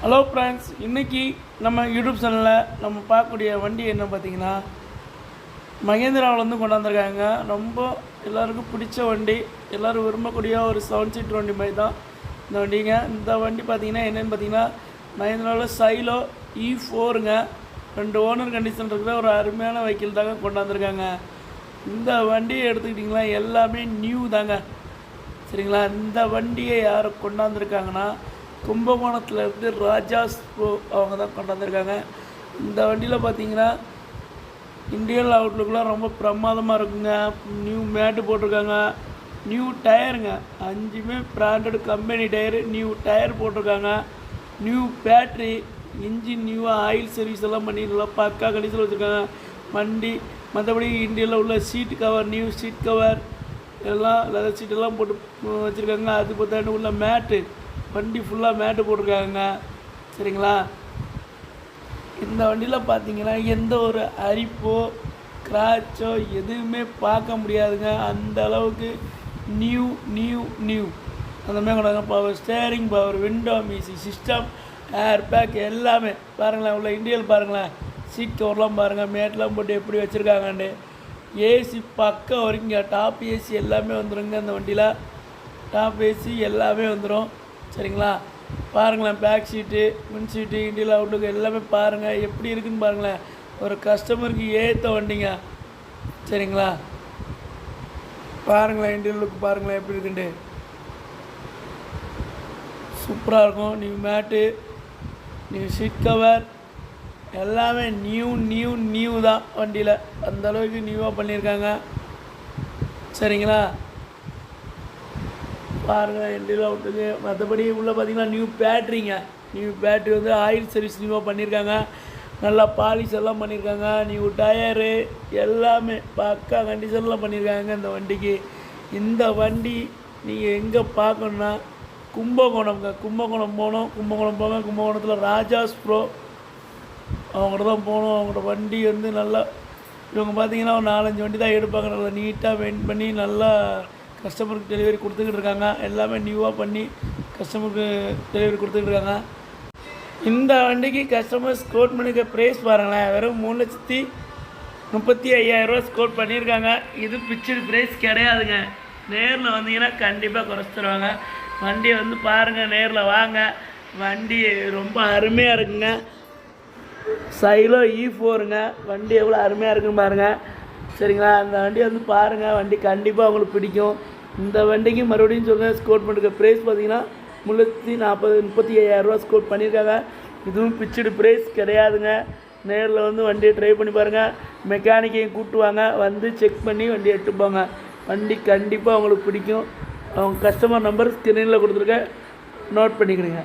Hello friends, இன்றைக்கி நம்ம YouTube சேனலில் நம்ம பார்க்கக்கூடிய வண்டி என்ன பார்த்திங்கன்னா மகேந்திராவிலேருந்து கொண்டாந்துருக்காங்க. ரொம்ப எல்லாருக்கும் பிடிச்ச வண்டி, எல்லோரும் விரும்பக்கூடிய ஒரு 7 சீட்டர் வண்டி மாதிரி தான் இந்த வண்டிங்க. இந்த வண்டி பார்த்திங்கன்னா என்னென்னு பார்த்திங்கன்னா மகேந்திராவில் சைலோ E4ங்க. 2 ஓனர் கண்டிஷன் இருக்கிற ஒரு அருமையான வெஹிக்கிள் தாங்க கொண்டாந்துருக்காங்க. இந்த வண்டியை எடுத்துக்கிட்டிங்களா எல்லாமே நியூ தாங்க, சரிங்களா. இந்த வண்டியை யார் கொண்டாந்துருக்காங்கன்னா கும்பகோணத்துலேருந்து ராஜாஸ் ப்ரோ அவங்க தான் கொண்டாந்துருக்காங்க. இந்த வண்டியில் பார்த்தீங்கன்னா இண்டியன் அவுட்லுக்கெலாம் ரொம்ப பிரமாதமாக இருக்குங்க. நியூ மேட்டு போட்டிருக்காங்க, நியூ டயருங்க, 5மே branded company tyre, new tyre போட்டிருக்காங்க, நியூ பேட்ரி, இன்ஜின் நியூவாக ஆயில் சர்வீஸ் எல்லாம் பண்ணி நல்லா பக்கா கண்டிஷனில் வச்சுருக்காங்க வண்டி. மற்றபடி இண்டியனில் உள்ள seat cover, new seat cover எல்லாம் லெதர் சீட்டெல்லாம் போட்டு வச்சுருக்காங்க. அது பார்த்தாண்டு உள்ள மேட்டு, வண்டி ஃபுல்லாக மேட்டு போட்டிருக்காங்க, சரிங்களா. இந்த வண்டியில் பார்த்தீங்கன்னா எந்த ஒரு அரிப்போ கிராச்சோ எதுவுமே பார்க்க முடியாதுங்க. அந்த அளவுக்கு நியூ நியூ நியூ அந்த மாதிரி கொண்டாங்க. Power steering, power window, music system, air bag எல்லாமே பாருங்களேன். உள்ள இண்டியல் பாருங்களேன், சீட் கவர்லாம் பாருங்கள், மேட்லாம் போட்டு எப்படி வச்சுருக்காங்கன்னு. ஏசி பக்கம் வரைக்கும் டாப் ஏசி எல்லாமே வந்துடுங்க. அந்த வண்டியில் டாப் ஏசி எல்லாமே வந்துடும், சரிங்களா. பாருங்களேன், பேக் சீட்டு, முன் சீட்டு, இண்டியல் அவுட்லுக்கு எல்லாமே பாருங்கள் எப்படி இருக்குதுன்னு பாருங்களேன். ஒரு கஸ்டமருக்கு ஏற்ற வண்டிங்க, சரிங்களா. பாருங்களேன், இண்டியல் லுக் பாருங்களேன் எப்படி இருக்குன்ட்டு, சூப்பராக இருக்கும். நியூ மேட்டு, நியூ சீட் கவர் எல்லாமே நியூ நியூ நியூ தான் வண்டியில். அந்தளவுக்கு நியூவாக பண்ணியிருக்காங்க, சரிங்களா. பாருங்கள் இண்டியல் அவுட்டுக்கு. மற்றபடி உள்ளே பார்த்திங்கன்னா நியூ பேட்ரிங்க, நியூ பேட்ரி வந்து ஆயில் சர்வீஸ் நியூவாக பண்ணியிருக்காங்க, நல்லா பாலிஷ் எல்லாம் பண்ணியிருக்காங்க. நியூ டயரு எல்லாமே பக்கா கண்டிஷனில் பண்ணியிருக்காங்க இந்த வண்டிக்கு. இந்த வண்டி நீங்கள் எங்கே பார்க்கணுன்னா கும்பகோணம்ங்க. கும்பகோணம் போகணும், கும்பகோணம் போங்க. கும்பகோணத்தில் ராஜாஸ் ப்ரோ அவங்கள்ட்ட தான் போகணும். அவங்களோட வண்டி வந்து நல்லா, இவங்க பார்த்தீங்கன்னா ஒரு 4-5 வண்டி தான் எடுப்பாங்க. நல்லா நீட்டாக மெயின்டைன் பண்ணி நல்லா கஸ்டமருக்கு டெலிவரி கொடுத்துக்கிட்டு இருக்காங்க. எல்லாமே நியூவாக பண்ணி கஸ்டமருக்கு டெலிவரி கொடுத்துக்கிட்டு இருக்காங்க. இந்த வண்டிக்கு கஸ்டமர்ஸ் கோட் பண்ணிக்க ப்ரைஸ் பாருங்களேன், வெறும் 3,35,000 ஸ்கோட் பண்ணியிருக்காங்க. இது பிக்சடு ப்ரைஸ் கிடையாதுங்க. நேரில் வந்தீங்கன்னா கண்டிப்பாக குறைச்சிருவாங்க. வண்டியை வந்து பாருங்கள், நேரில் வாங்க. வண்டி ரொம்ப அருமையாக இருக்குங்க. சைலோ E4ங்க. வண்டி எவ்வளோ அருமையாக இருக்குன்னு பாருங்கள், சரிங்களா. அந்த வண்டி வந்து பாருங்கள், வண்டி கண்டிப்பாக உங்களுக்கு பிடிக்கும். இந்த வண்டிக்கு மறுபடியும் சொல்லுங்கள், ஸ்கோட் பண்ணிருக்க ப்ரைஸ் பார்த்தீங்கன்னா 35,000 ஸ்கோட் பண்ணியிருக்காங்க. இதுவும் பிக்சடு ப்ரைஸ் கிடையாதுங்க. நேரில் வந்து வண்டியை ட்ரை பண்ணி பாருங்கள். மெக்கானிக்கையும் கூப்பிட்டுவாங்க, வந்து செக் பண்ணி வண்டியை எடுத்துப்பாங்க. வண்டி கண்டிப்பாக உங்களுக்கு பிடிக்கும். அவங்க கஸ்டமர் நம்பர் ஸ்க்ரீனில் கொடுத்துருக்க, நோட் பண்ணிக்கிறீங்க.